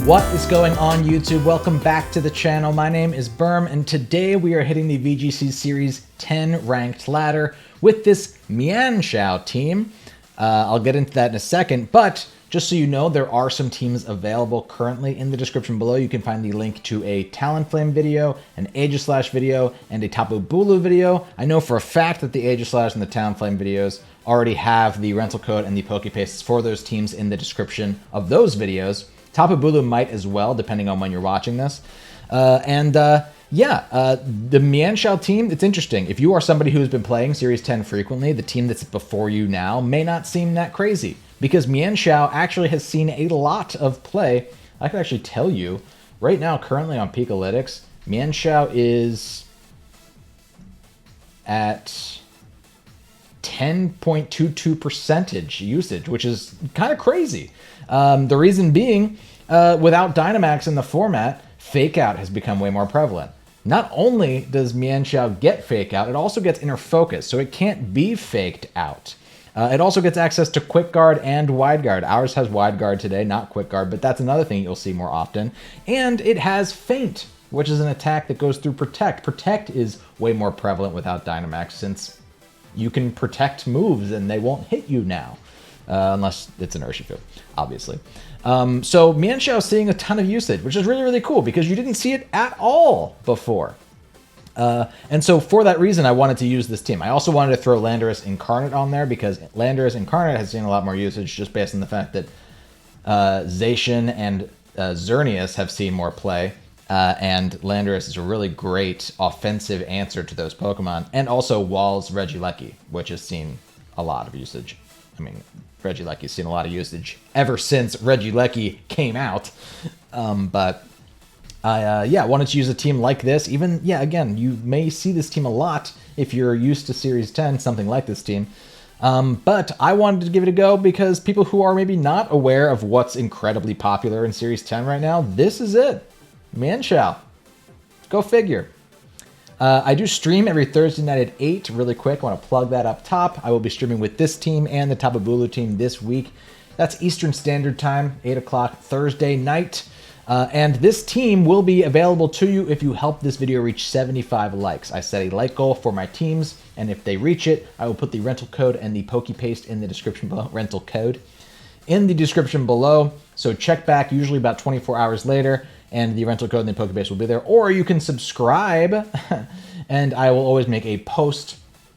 What is going on, YouTube? Welcome back to the channel. My name is Berm, and today we are hitting the VGC Series 10 ranked ladder with this Mienshao team. I'll get into that in a second, but just so you know, there are some teams available currently. In the description below, you can find the link to a Talonflame video, an Aegislash video, and a Tapu Bulu video. I know for a fact that the Aegislash and the Talonflame videos already have the rental code and the Pokepastes for those teams in the description of those videos. Tapu Bulu might as well, depending on when you're watching this. The Mienshao team, it's interesting. If you are somebody who's been playing Series 10 frequently, the team that's before you now may not seem that crazy, because Mienshao actually has seen a lot of play. I can actually tell you, right now, currently on Peakalytics, Mienshao is at 10.22% usage, which is kind of crazy. The reason being, without Dynamax in the format, Fake Out has become way more prevalent. Not only does Mienshao get Fake Out, it also gets Inner Focus, so it can't be faked out. It also gets access to Quick Guard and Wide Guard. Ours has Wide Guard today, not Quick Guard, but that's another thing you'll see more often. And it has Feint, which is an attack that goes through Protect. Protect is way more prevalent without Dynamax, since you can protect moves and they won't hit you now. Unless it's an Urshifu, obviously. So Mienshao is seeing a ton of usage, which is really, really cool because you didn't see it at all before. And so for that reason, I wanted to use this team. I also wanted to throw Landorus Incarnate on there because Landorus Incarnate has seen a lot more usage just based on the fact that Zacian and Xerneas have seen more play. And Landorus is a really great offensive answer to those Pokemon. And also Wall's Regieleki, which has seen a lot of usage. I mean, Regieleki's seen a lot of usage ever since Regieleki came out. But I wanted to use a team like this. Even, again, you may see this team a lot if you're used to Series 10, something like this team. But I wanted to give it a go because people who are maybe not aware of what's incredibly popular in Series 10 right now, this is it. Mienshao. Go figure. I do stream every Thursday night at 8. Really quick, I want to plug that up top. I will be streaming with this team and the Tapu Bulu team this week. That's Eastern Standard Time, 8 o'clock Thursday night. And this team will be available to you if you help this video reach 75 likes. I set a like goal for my teams, and if they reach it, I will put the rental code and the Pokepaste in the description below. Rental code in the description below. So check back usually about 24 hours later, and the rental code and the Pokebase will be there. Or you can subscribe, and I will always make a post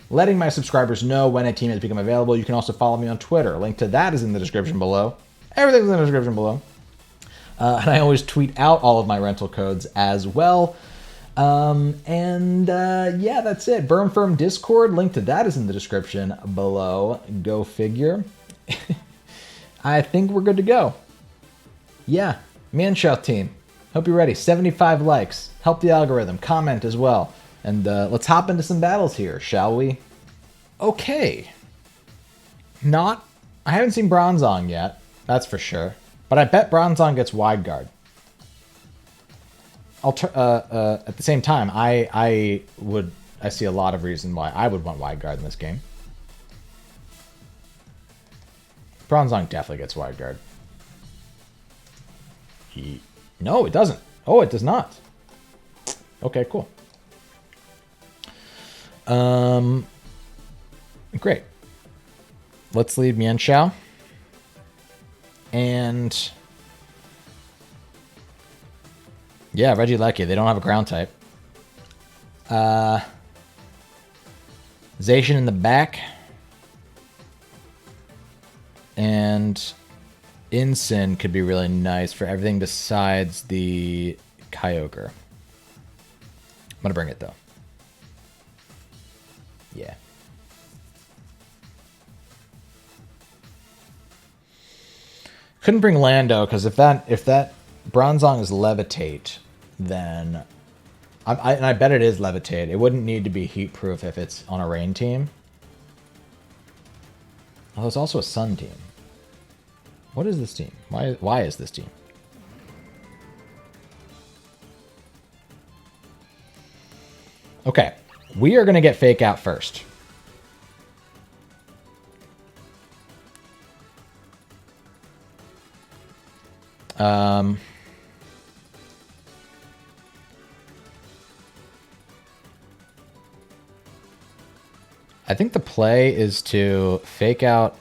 letting my subscribers know when a team has become available. You can also follow me on Twitter. Link to that is in the description below. Everything's in the description below. And I always tweet out all of my rental codes as well. That's it. Berm Firm Discord, link to that is in the description below. Go figure. I think we're good to go. Yeah, Mienshao team. Hope you're ready. 75 likes. Help the algorithm. Comment as well. And let's hop into some battles here, shall we? Okay. I haven't seen Bronzong yet. That's for sure. But I bet Bronzong gets Wide Guard. At the same time, I see a lot of reason why I would want Wide Guard in this game. Bronzong definitely gets Wide Guard. No, it doesn't. Oh, it does not. Okay, cool. Great. Let's leave Mienshao. And yeah, Regieleki, they don't have a ground type. Zacian in the back. And Incin could be really nice for everything besides the Kyogre. I'm gonna bring it though. Yeah. Couldn't bring Lando because if that Bronzong is Levitate, then I bet it is Levitate. It wouldn't need to be heat proof if it's on a rain team. Oh, it's also a sun team. What is this team? Why is this team? Okay, we are going to get Fake Out first. I think the play is to fake out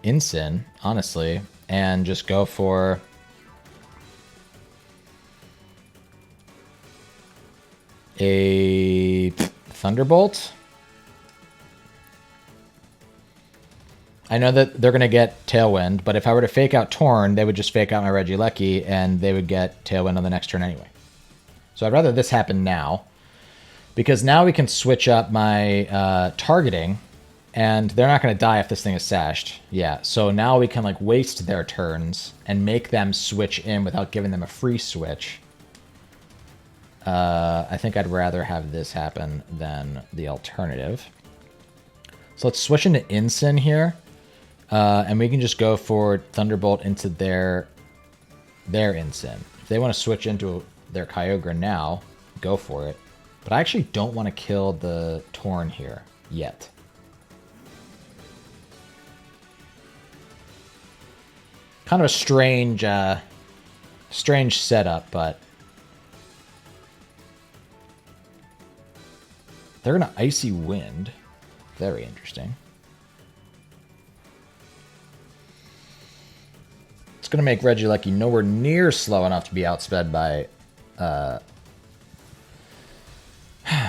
Ensign, honestly, and just go for a Thunderbolt. I know that they're going to get Tailwind, but if I were to fake out Torn, they would just fake out my Regieleki, and they would get Tailwind on the next turn anyway. So I'd rather this happen now, because now we can switch up my targeting, and they're not going to die if this thing is sashed. Yeah, so now we can like waste their turns and make them switch in without giving them a free switch. I think I'd rather have this happen than the alternative. So let's switch into Ensign here. And we can just go for Thunderbolt into their Ensign. If they want to switch into their Kyogre now, go for it. But I actually don't want to kill the Torn here yet. Kind of a strange setup, but they're going to Icy Wind. Very interesting. It's going to make Regieleki nowhere near slow enough to be outsped by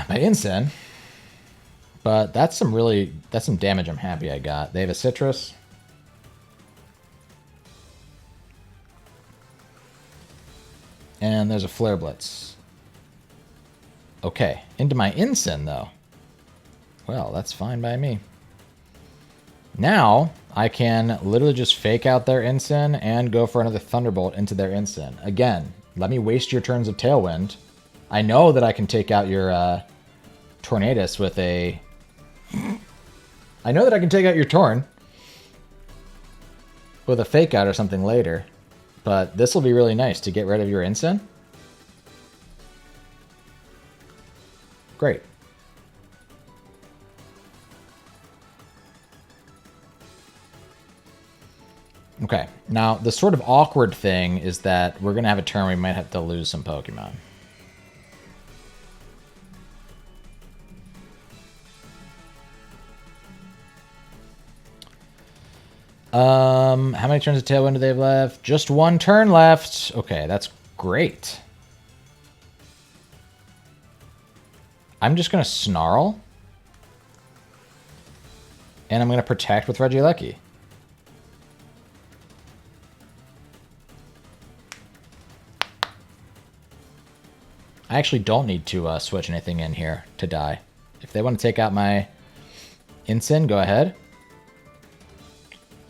Ensign. But that's some damage I'm happy I got. They have a Citrus. And there's a Flare Blitz. Okay, into my Ensign though. Well, that's fine by me. Now, I can literally just fake out their Ensign and go for another Thunderbolt into their Ensign. Again, let me waste your turns of Tailwind. I know that I can take out your Tornadus with a... I know that I can take out your Torn with a fake out or something later. But this will be really nice to get rid of your Ensign. Great. Okay, now the sort of awkward thing is that we're going to have a turn we might have to lose some Pokemon. How many turns of Tailwind do they have left? Just one turn left. Okay, that's great. I'm just going to Snarl. And I'm going to Protect with Regieleki. I actually don't need to switch anything in here to die. If they want to take out my Ensign, go ahead.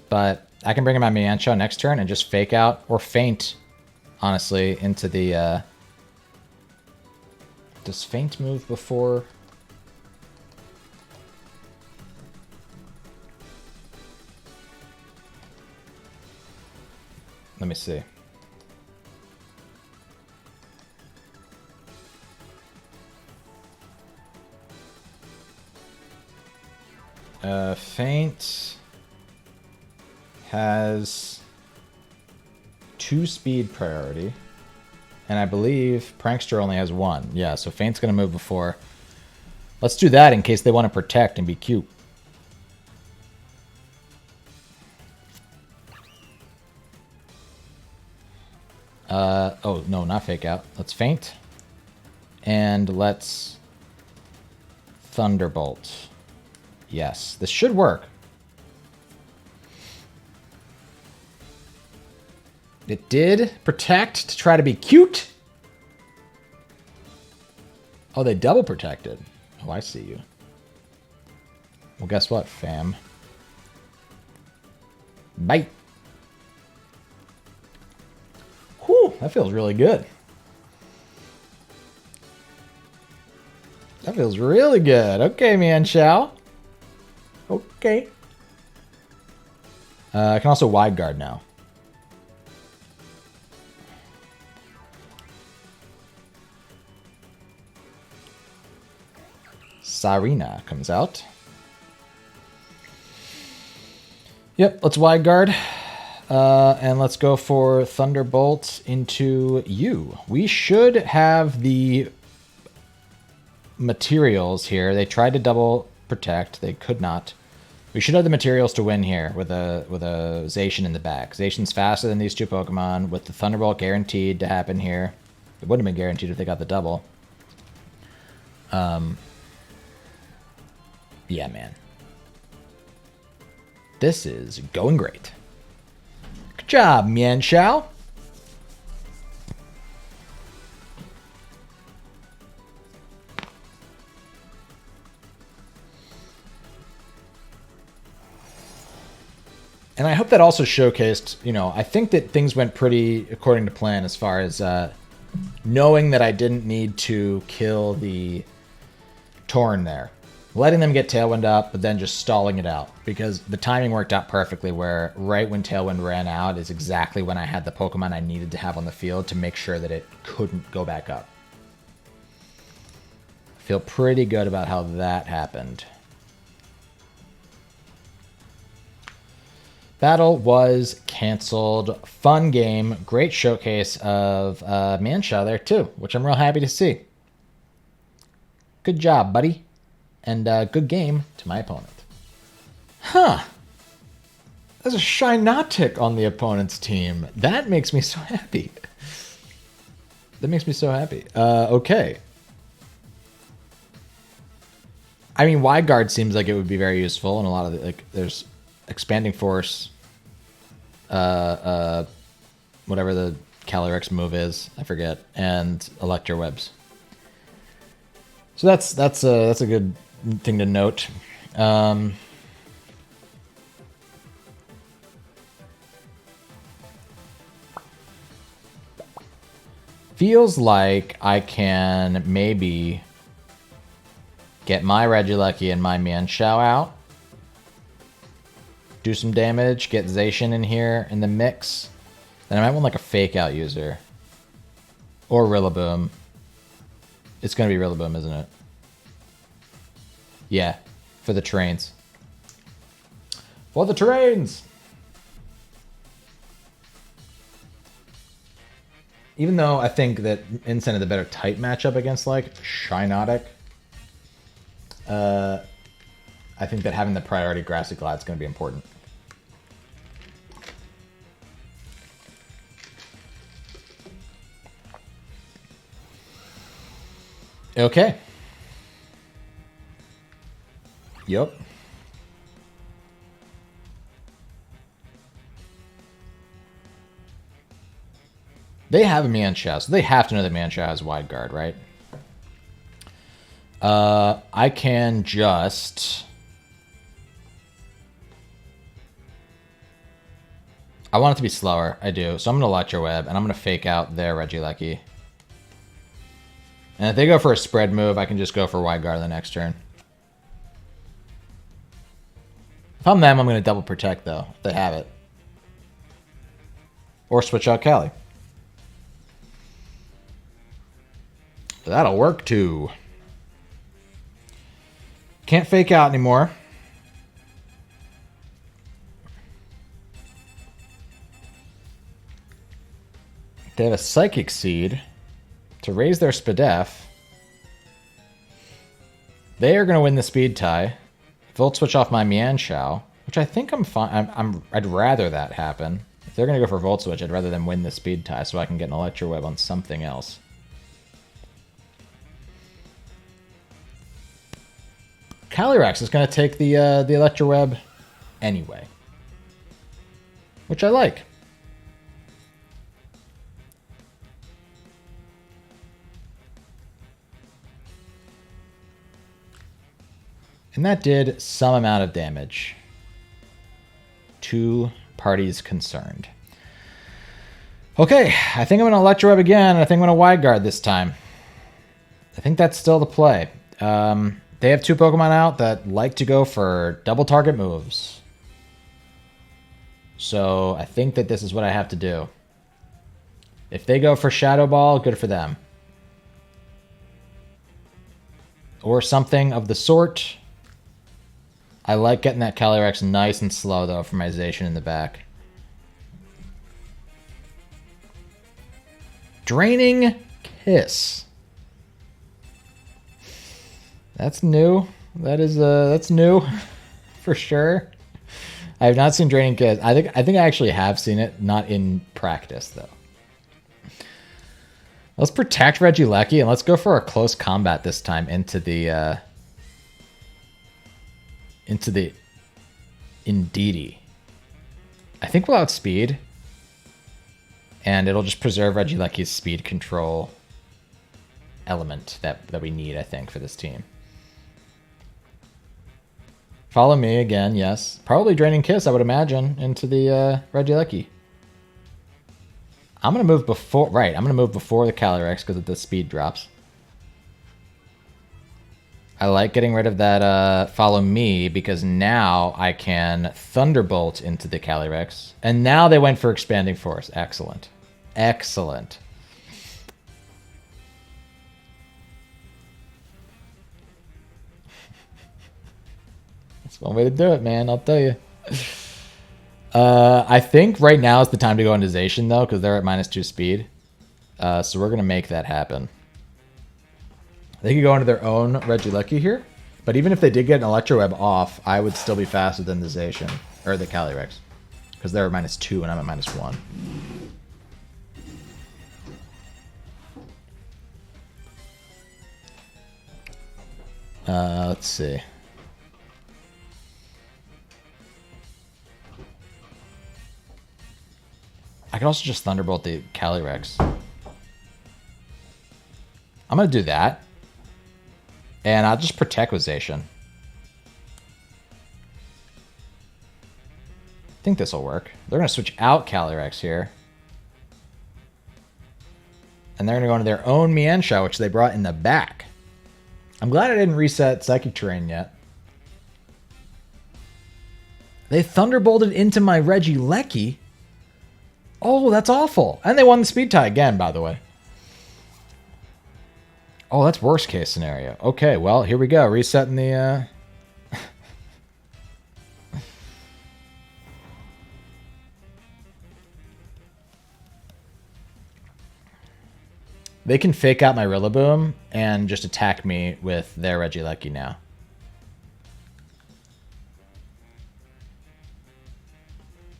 But I can bring in my Mienshao next turn and just fake out or feint, honestly, into the... Does feint move before... Let me see. Feint has 2 speed priority, and I believe Prankster only has 1. Yeah, so Feint's going to move before. Let's do that in case they want to protect and be cute. Oh, no, not fake out. Let's feint. And let's Thunderbolt. Yes, this should work. It did protect to try to be cute. Oh, they double protected. Oh, I see you. Well, guess what, fam? Bite. Whew, that feels really good. That feels really good. Okay, Mienshao. Okay. I can also wide guard now. Sarina comes out. Yep, let's wide guard. And let's go for Thunderbolt into you. We should have the materials here. They tried to double protect. They could not. We should have the materials to win here with a Zacian in the back. Zacian's faster than these two Pokemon, with the Thunderbolt guaranteed to happen here. It wouldn't have been guaranteed if they got the double. Yeah, man. This is going great. Good job, Mienshao. And I hope that also showcased, you know, I think that things went pretty according to plan as far as knowing that I didn't need to kill the Torn there. Letting them get Tailwind up, but then just stalling it out. Because the timing worked out perfectly where right when Tailwind ran out is exactly when I had the Pokemon I needed to have on the field to make sure that it couldn't go back up. I feel pretty good about how that happened. Battle was canceled. Fun game. Great showcase of Mienshao there too, which I'm real happy to see. Good job, buddy. And good game to my opponent. Huh. There's a Shynotic on the opponent's team. That makes me so happy. That makes me so happy. Okay. I mean, Wide Guard seems like it would be very useful, and a lot of the, like, there's Expanding Force, whatever the Calyrex move is, I forget, and Electro Webs. So that's a good thing to note. Feels like I can maybe get my Regieleki and my Mienshao out. Do some damage, get Zacian in here in the mix. Then I might want like a Fake Out user. Or Rillaboom. It's going to be Rillaboom, isn't it? Yeah, for the trains. For the trains! Even though I think that Incent is a better type matchup against, like, Shynotic, I think that having the priority Grassy Glide is going to be important. Okay. Yup. They have a Mienshao, so they have to know that Mienshao has Wide Guard, right? I can just... I want it to be slower. I do. So I'm going to Electro Web, and I'm going to Fake Out their Regieleki. And if they go for a spread move, I can just go for Wide Guard the next turn. If I'm them, I'm going to double protect, though, if they have it. Or switch out Cali. That'll work, too. Can't Fake Out anymore. They have a Psychic Seed to raise their Spadef. They are going to win the speed tie. Volt switch off my Mienshao, which I think I'm fine. I'd rather that happen. If they're going to go for Volt Switch, I'd rather them win the speed tie so I can get an Electro Web on something else. Calyrex is going to take the Electro Web anyway, which I like. And that did some amount of damage. 2 parties concerned. Okay, I think I'm going to Electro Web again. I think I'm going to Wide Guard this time. I think that's still the play. They have 2 Pokemon out that like to go for double target moves. So I think that this is what I have to do. If they go for Shadow Ball, good for them. Or something of the sort. I like getting that Calyrex nice and slow, though, for my Zacian in the back. Draining Kiss. That's new. That's new for sure. I have not seen Draining Kiss. I think I actually have seen it, not in practice though. Let's protect Regieleki and let's go for a close combat this time into the Indeedee. I think we'll outspeed, and it'll just preserve Regieleki's speed control element that we need, I think, for this team. Follow me again, yes. Probably Draining Kiss, I would imagine, into the Regieleki. I'm going to move before... Right, I'm going to move before the Calyrex because of the speed drops. I like getting rid of that Follow Me because now I can Thunderbolt into the Calyrex. And now they went for Expanding Force. Excellent. Excellent. That's one way to do it, man. I'll tell you. I think right now is the time to go into Zacian, though, because they're at -2 speed. So we're going to make that happen. They could go into their own Regieleki here. But even if they did get an Electro Web off, I would still be faster than the Zacian. Or the Calyrex. Because they're at -2 and I'm at -1. Let's see. I could also just Thunderbolt the Calyrex. I'm going to do that. And I'll just protect with Zacian. I think this will work. They're going to switch out Calyrex here. And they're going to go into their own Mienshao, which they brought in the back. I'm glad I didn't reset Psychic Terrain yet. They Thunderbolted into my Regieleki. Oh, that's awful. And they won the speed tie again, by the way. Oh, that's worst case scenario. Okay, well, here we go. Resetting the... They can fake out my Rillaboom and just attack me with their Regieleki now.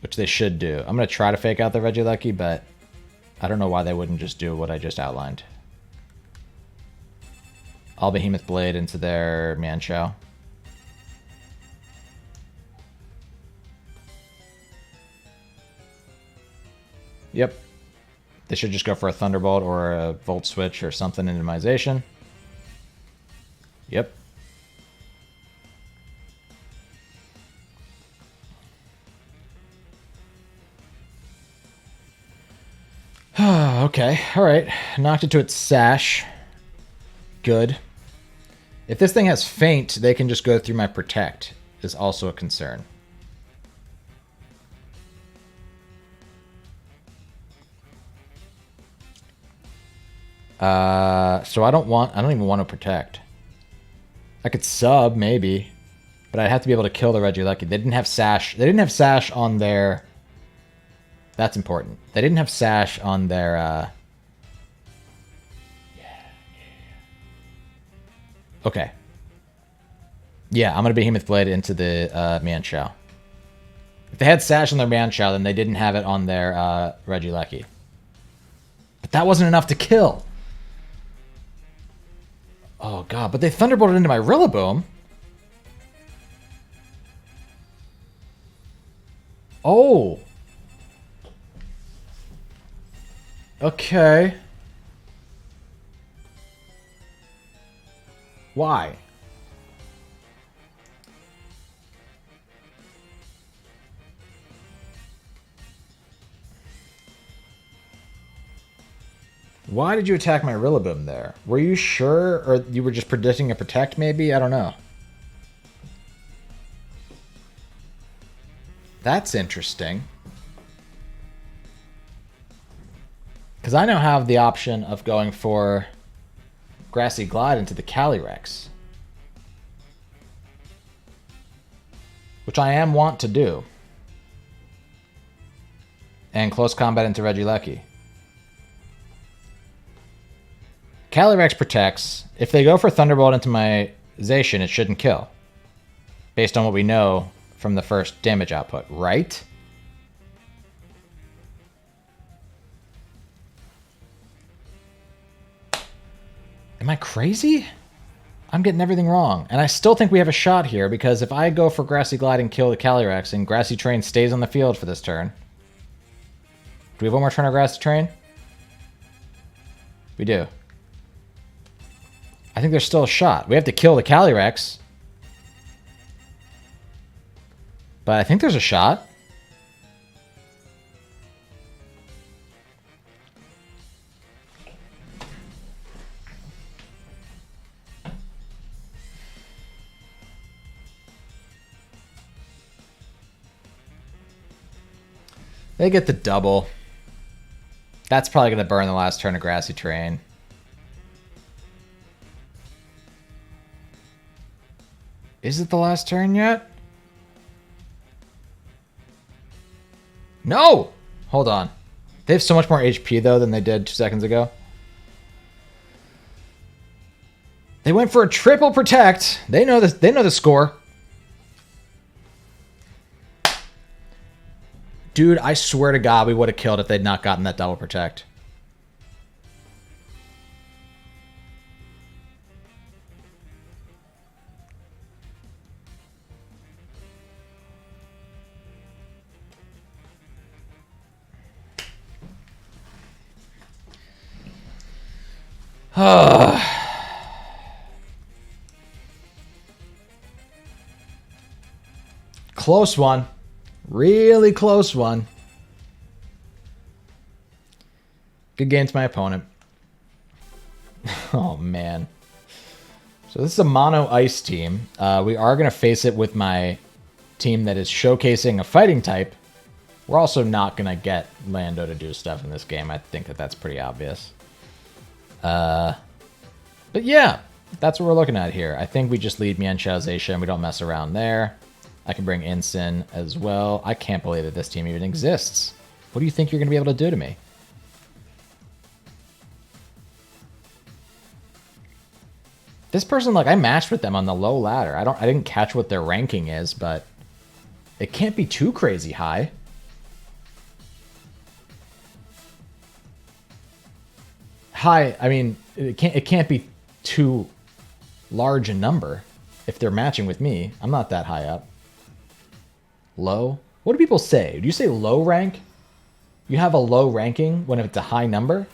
Which they should do. I'm going to try to fake out the Regieleki, but I don't know why they wouldn't just do what I just outlined. I'll Behemoth Blade into their Mienshao. Yep. They should just go for a Thunderbolt or a Volt Switch or something into my Zacian. Yep. Okay, alright. Knocked it to its sash. Good. If this thing has Feint, they can just go through my Protect. Is also a concern. So I don't even want to Protect. I could sub, maybe. But I'd have to be able to kill the Regieleki. They didn't have Sash. They didn't have Sash on their... That's important. They didn't have Sash on their... Okay. Yeah, I'm going to Behemoth Blade into the Mienshao. If they had Sash on their Mienshao, then they didn't have it on their Regieleki. But that wasn't enough to kill. Oh, God. But they Thunderbolted into my Rillaboom. Oh. Okay. Why? Why did you attack my Rillaboom there? Were you sure? Or you were just predicting a Protect, maybe? I don't know. That's interesting. Because I now have the option of going for Grassy Glide into the Calyrex. Which I am want to do. And Close Combat into Regieleki. Calyrex protects. If they go for Thunderbolt into my Zacian, it shouldn't kill. Based on what we know from the first damage output, right? Am I crazy? I'm getting everything wrong. And I still think we have a shot here, because if I go for Grassy Glide and kill the Calyrex, and Grassy Train stays on the field for this turn... Do we have one more turn of Grassy Train? We do. I think there's still a shot. We have to kill the Calyrex. But I think there's a shot. They get the double. That's probably going to burn the last turn of Grassy Train. Is it the last turn yet? No! Hold on. They have so much more HP, though, than they did 2 seconds ago. They went for a triple protect. They know this. They know the score. Dude, I swear to God, we would have killed if they'd not gotten that double protect. Close one. Really close one. Good game to my opponent. Oh, man. So this is a mono ice team. We are going to face it with my team that is showcasing a fighting type. We're also not going to get Lando to do stuff in this game. I think that that's pretty obvious. But yeah, that's what we're looking at here. I think we just lead Mienshao Zacian. We don't mess around there. I can bring Ensign as well. I can't believe that this team even exists. What do you think you're going to be able to do to me? This person, like, I matched with them on the low ladder. I didn't catch what their ranking is, but it can't be too crazy high. High, I mean, it can't be too large a number if they're matching with me. I'm not that high up. Low? What do people say? Do you say low rank? You have a low ranking when it's a high number?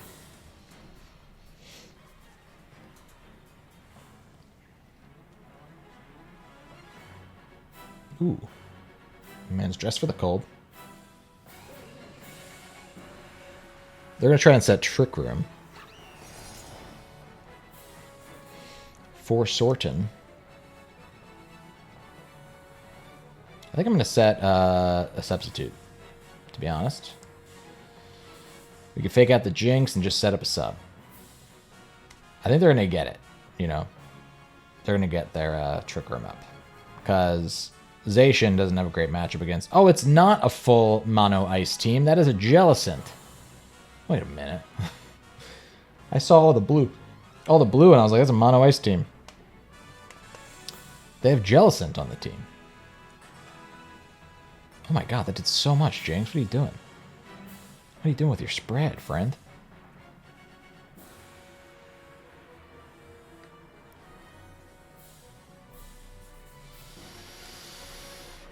Ooh. Man's dressed for the cold. They're going to try and set Trick Room. For Sortin. I think I'm going to set a substitute, to be honest. We can fake out the Jinx and just set up a sub. I think they're going to get it, you know. They're going to get their Trick Room up. Because Zacian doesn't have a great matchup against... Oh, it's not a full mono ice team. That is a Jellicent. Wait a minute. I saw all the blue. All the blue, and I was like, that's a mono ice team. They have Jellicent on the team. Oh my god, that did so much, James. What are you doing? What are you doing with your spread, friend?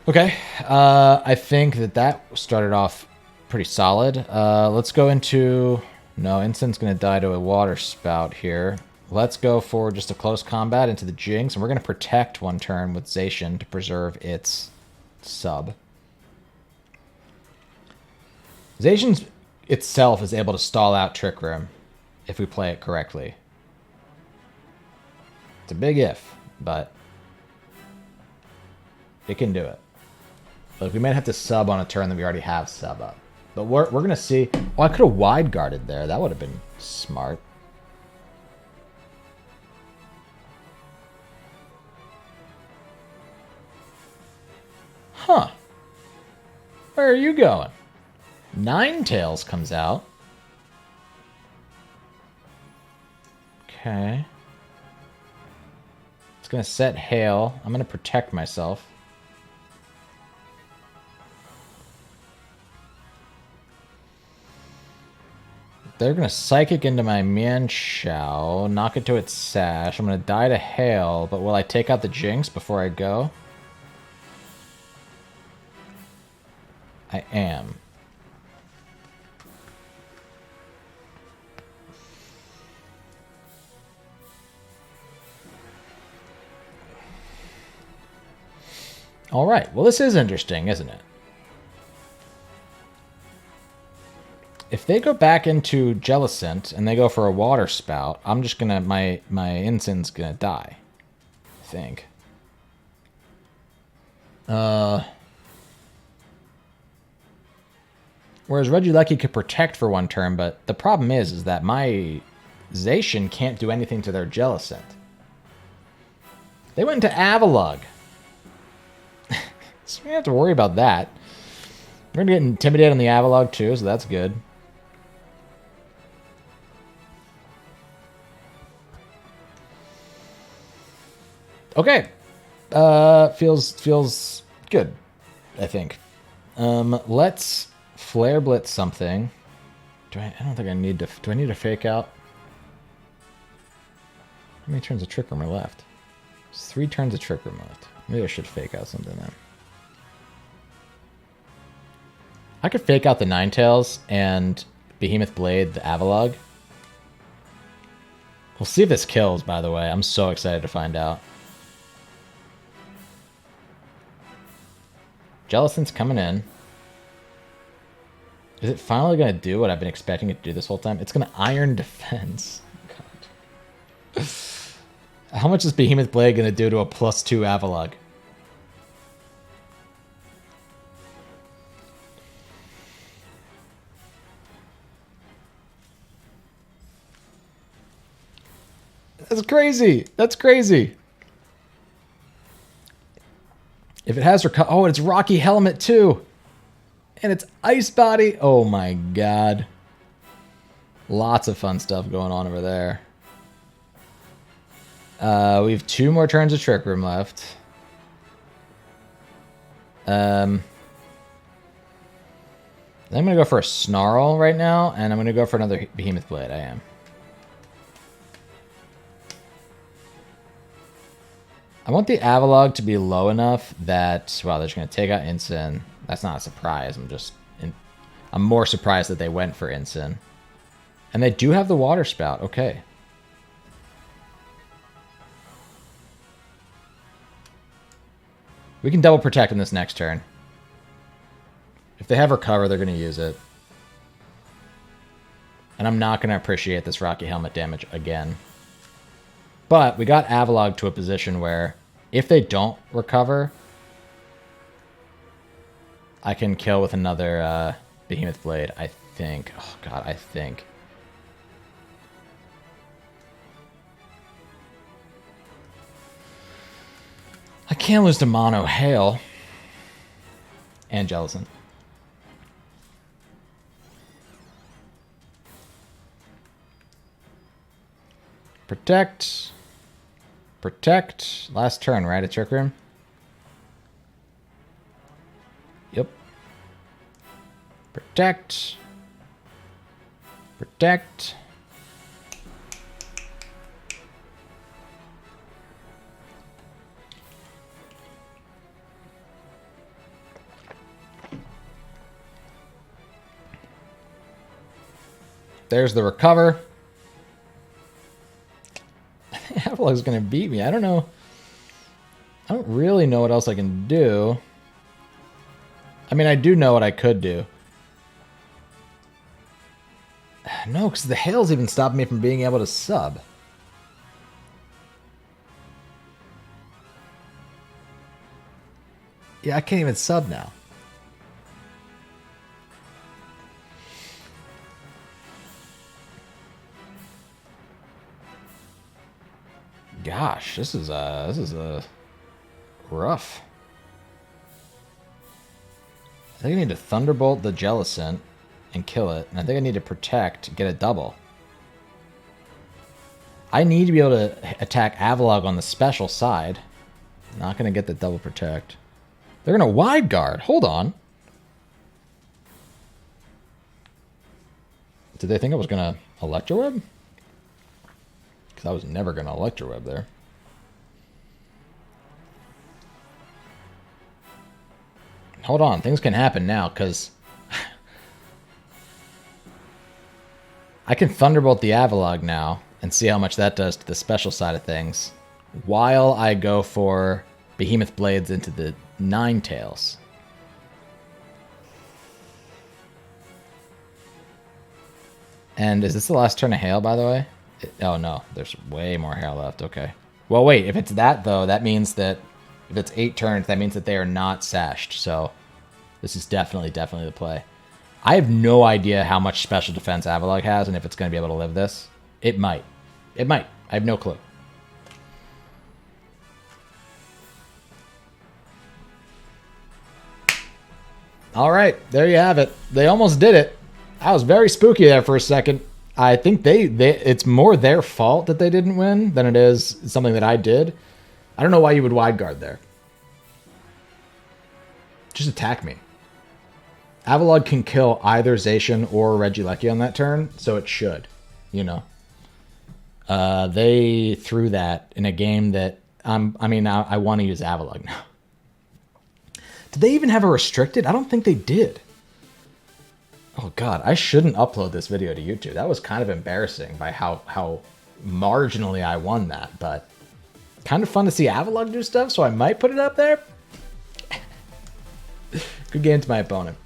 Okay, I think that started off pretty solid. Let's go into... No, Ensign's going to die to a water spout here. Let's go for just a close combat into the Jinx, and we're going to protect one turn with Zacian to preserve its sub. Zacian itself is able to stall out Trick Room if we play it correctly. It's a big if, but it can do it. Look, we might have to sub on a turn that we already have sub up. But we're going to see... Oh, I could have wide guarded there. That would have been smart. Huh. Where are you going? Ninetales comes out. Okay. It's going to set hail. I'm going to protect myself. They're going to Psychic into my Mienshao, knock it to its sash. I'm going to die to hail, but will I take out the Jinx before I go? I am. Alright, well this is interesting, isn't it? If they go back into Jellicent and they go for a water spout, I'm just gonna my Ensign's gonna die. I think. Whereas Regieleki could protect for one turn, but the problem is that my Zacian can't do anything to their Jellicent. They went into Avalugg. So we don't have to worry about that. We're gonna get intimidated on the Avalugg too, so that's good. Okay. Feels good, I think. Let's Flare Blitz something. I don't think I need to. Do I need to fake out? How many turns of Trick Room are left? There's 3 turns of Trick Room left. Maybe I should fake out something then. I could fake out the Ninetales and Behemoth Blade the Avalugg. We'll see if this kills, by the way. I'm so excited to find out. Jellicent's coming in. Is it finally going to do what I've been expecting it to do this whole time? It's going to Iron Defense. God. How much is Behemoth Blade going to do to a +2 Avalugg? That's crazy. That's crazy. If it has oh, it's Rocky Helmet too. And it's Ice Body. Oh my god. Lots of fun stuff going on over there. We have 2 more turns of Trick Room left. I'm going to go for a Snarl right now, and I'm going to go for another Behemoth Blade. I am. I want the Avalugg to be low enough that, well, they're just going to take out Ensign. That's not a surprise. I'm more surprised that they went for Ensign. And they do have the Water Spout. Okay. We can double protect in this next turn. If they have Recover, they're going to use it. And I'm not going to appreciate this Rocky Helmet damage again. But we got Avalugg to a position where if they don't recover, I can kill with another Behemoth Blade, I think. Oh, God, I think. I can't lose to Mono Hail. And Jellicent. Protect. Protect. Last turn, right? A Trick Room? Yep. Protect. Protect. There's the Recover. Avalugg's going to beat me. I don't know. I don't really know what else I can do. I mean, I do know what I could do. No, because the Hail's even stopped me from being able to sub. Yeah, I can't even sub now. Gosh, this is rough. I think I need to Thunderbolt the Jellicent and kill it. And I think I need to Protect, get a double. I need to be able to attack Avalog on the special side. Not going to get the double protect. They're going to wide guard. Hold on. Did they think I was going to Electroweb? Because I was never going to Electroweb there. Hold on. Things can happen now because I can Thunderbolt the Avalog now and see how much that does to the special side of things while I go for Behemoth Blades into the Ninetales. And is this the last turn of Hail, by the way? Oh, no. There's way more Hail left. Okay. Well, wait. If it's that, though, that means that if it's 8 turns, that means that they are not sashed. So this is definitely the play. I have no idea how much special defense Avalog has and if it's going to be able to live this. It might. It might. I have no clue. All right. There you have it. They almost did it. I was very spooky there for a second. I think it's more their fault that they didn't win than it is something that I did. I don't know why you would wide guard there. Just attack me. Avalog can kill either Zacian or Regieleki on that turn, so it should, you know. They threw that in a game that I want to use Avalog now. Did they even have a restricted? I don't think they did. Oh god, I shouldn't upload this video to YouTube. That was kind of embarrassing by how marginally I won that, but kind of fun to see Avalog do stuff, so I might put it up there. Good game to my opponent.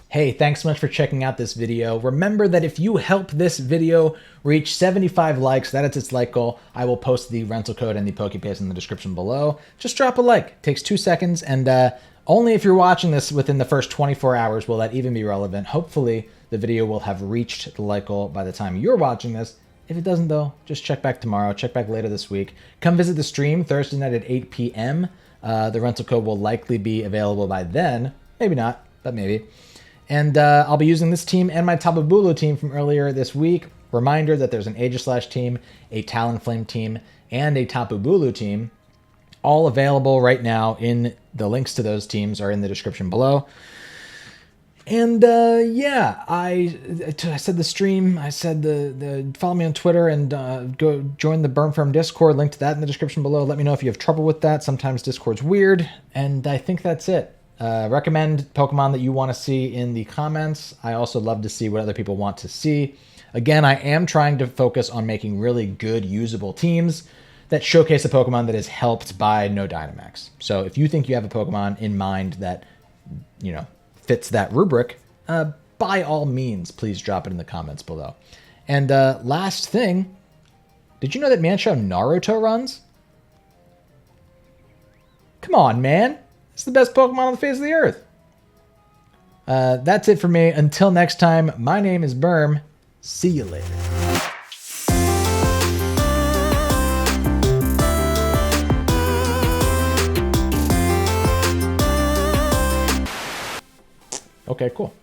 Hey, thanks so much for checking out this video. Remember that if you help this video reach 75 likes, that is its like goal, I will post the rental code and the PokePass in the description below. Just drop a like. It takes 2 seconds, and only if you're watching this within the first 24 hours will that even be relevant. Hopefully, the video will have reached the like goal by the time you're watching this. If it doesn't, though, just check back tomorrow. Check back later this week. Come visit the stream Thursday night at 8 p.m. The rental code will likely be available by then. Maybe not, but maybe. And I'll be using this team and my Tapu Bulu team from earlier this week. Reminder that there's an Aegislash team, a Talonflame team, and a Tapu Bulu team. All available right now. The links to those teams are in the description below. And yeah, I said the stream. I said the follow me on Twitter and go join the Burn Firm Discord. Link to that in the description below. Let me know if you have trouble with that. Sometimes Discord's weird. And I think that's it. Recommend Pokemon that you want to see in the comments. I also love to see what other people want to see. Again, I am trying to focus on making really good, usable teams that showcase a Pokemon that is helped by no Dynamax. So if you think you have a Pokemon in mind that, you know, fits that rubric, by all means, please drop it in the comments below. And last thing, did you know that Mienshao Naruto runs? Come on, man. It's the best Pokemon on the face of the earth. That's it for me. Until next time, my name is Berm. See you later. Okay, cool.